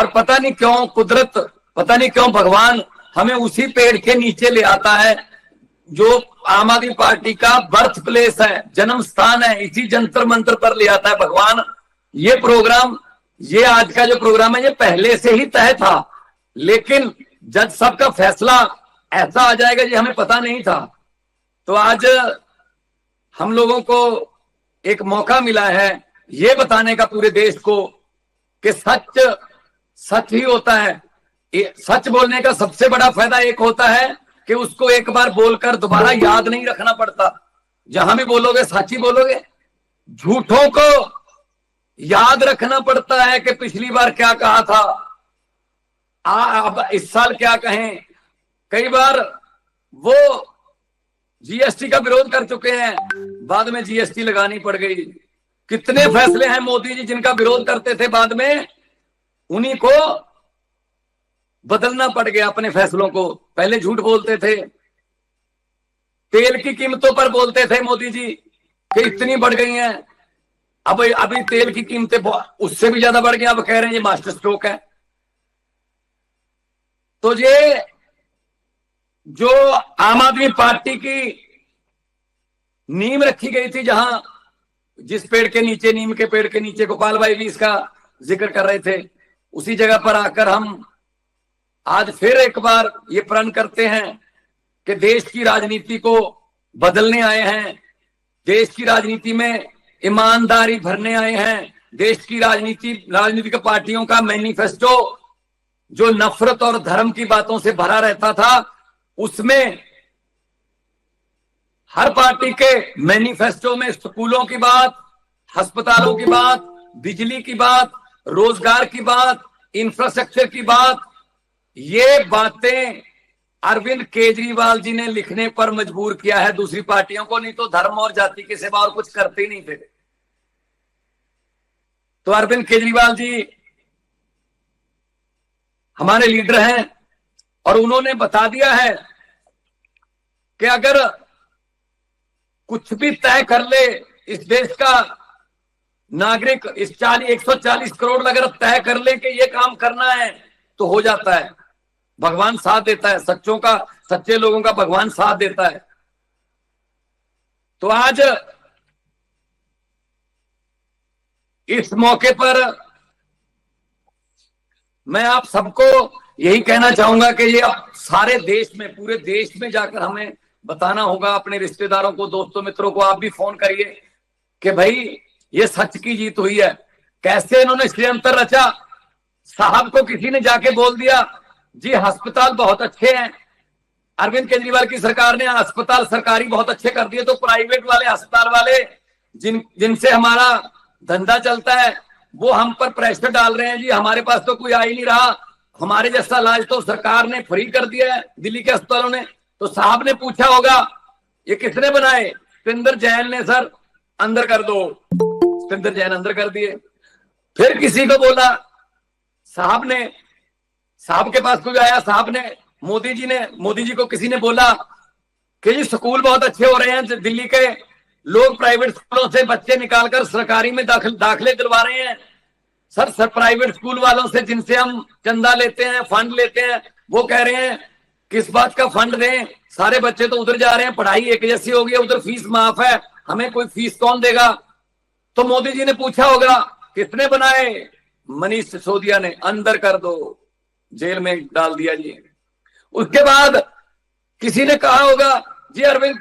और पता नहीं क्यों कुदरत, पता नहीं क्यों भगवान हमें उसी पेड़ के नीचे ले आता है जो आम आदमी पार्टी का बर्थ प्लेस है, जन्म स्थान है, इसी जंतर मंत्र पर ले आता है भगवान। ये प्रोग्राम, ये आज का जो प्रोग्राम है, ये पहले से ही तय था, लेकिन जज साहब का फैसला ऐसा आ जाएगा ये हमें पता नहीं था। तो आज हम लोगों को एक मौका मिला है ये बताने का पूरे देश को कि सच सच ही होता है। सच बोलने का सबसे बड़ा फायदा एक होता है कि उसको एक बार बोलकर दोबारा याद नहीं रखना पड़ता। जहां भी बोलोगे सच ही बोलोगे। झूठों को याद रखना पड़ता है कि पिछली बार क्या कहा था, अब इस साल क्या कहें। कई बार वो जीएसटी का विरोध कर चुके हैं, बाद में जीएसटी लगानी पड़ गई। कितने फैसले हैं मोदी जी जिनका विरोध करते थे, बाद में उन्हीं को बदलना पड़ गया अपने फैसलों को। पहले झूठ बोलते थे, तेल की कीमतों पर बोलते थे मोदी जी कि इतनी बढ़ गई हैं, अब अभी तेल की कीमतें उससे भी ज्यादा बढ़ गई, अब कह रहे हैं ये मास्टर स्ट्रोक है। तो ये जो आम आदमी पार्टी की नींव रखी गई थी, जहां जिस पेड़ के नीचे, नीम के पेड़ के नीचे, गोपाल भाई भी इसका जिक्र कर रहे थे, उसी जगह पर आकर हम आज फिर एक बार ये प्रण करते हैं कि देश की राजनीति को बदलने आए हैं, देश की राजनीति में ईमानदारी भरने आए हैं। देश की राजनीतिक पार्टियों का मैनिफेस्टो जो नफरत और धर्म की बातों से भरा रहता था, उसमें हर पार्टी के मैनिफेस्टो में स्कूलों की बात, अस्पतालों की बात, बिजली की बात, रोजगार की बात, इंफ्रास्ट्रक्चर की बात, ये बातें अरविंद केजरीवाल जी ने लिखने पर मजबूर किया है दूसरी पार्टियों को। नहीं तो धर्म और जाति के सिवा और कुछ करते ही नहीं थे। तो अरविंद केजरीवाल जी हमारे लीडर हैं और उन्होंने बता दिया है कि अगर कुछ भी तय कर ले इस देश का नागरिक, इस 140 करोड़ अगर तय कर ले कि ये काम करना है तो हो जाता है। भगवान साथ देता है, सच्चे लोगों का भगवान साथ देता है। तो आज इस मौके पर मैं आप सबको यही कहना चाहूंगा कि ये सारे देश में, पूरे देश में जाकर हमें बताना होगा, अपने रिश्तेदारों को, दोस्तों, मित्रों को आप भी फोन करिए कि भाई ये सच की जीत हुई है। कैसे इन्होंने षड्यंत्र रचा। साहब को किसी ने जाके बोल दिया जी अस्पताल बहुत अच्छे हैं, अरविंद केजरीवाल की सरकार ने अस्पताल सरकारी बहुत अच्छे कर दिए, तो प्राइवेट वाले अस्पताल वाले जिनसे हमारा धंधा चलता है वो हम पर प्रेशर डाल रहे हैं जी, हमारे पास तो कोई आ ही नहीं रहा, हमारे जैसा इलाज तो सरकार ने फ्री कर दिया है दिल्ली के अस्पतालों ने। तो साहब ने पूछा होगा ये किसने बनाए, सतिंदर जैन ने, सर अंदर कर दो। सतिंदर जैन अंदर कर दिए। फिर किसी को बोला, साहब के पास कोई आया, साहब ने मोदी जी को किसी ने बोला कि जी स्कूल बहुत अच्छे हो रहे हैं दिल्ली के, लोग प्राइवेट स्कूलों से बच्चे निकालकर सरकारी में दाखिले दिलवा रहे हैं। सर प्राइवेट स्कूल वालों से जिनसे हम चंदा लेते हैं, फंड लेते हैं, वो कह रहे हैं किस बात का फंड दें, सारे बच्चे तो उधर जा रहे हैं, पढ़ाई एक जैसी हो गई, उधर फीस माफ है, हमें कोई फीस कौन देगा। तो मोदी जी ने पूछा होगा किसने बनाए, मनीष सिसोदिया ने, अंदर कर दो, जेल में डाल दिया जी। उसके बाद किसी ने कहा होगा जी अरविंद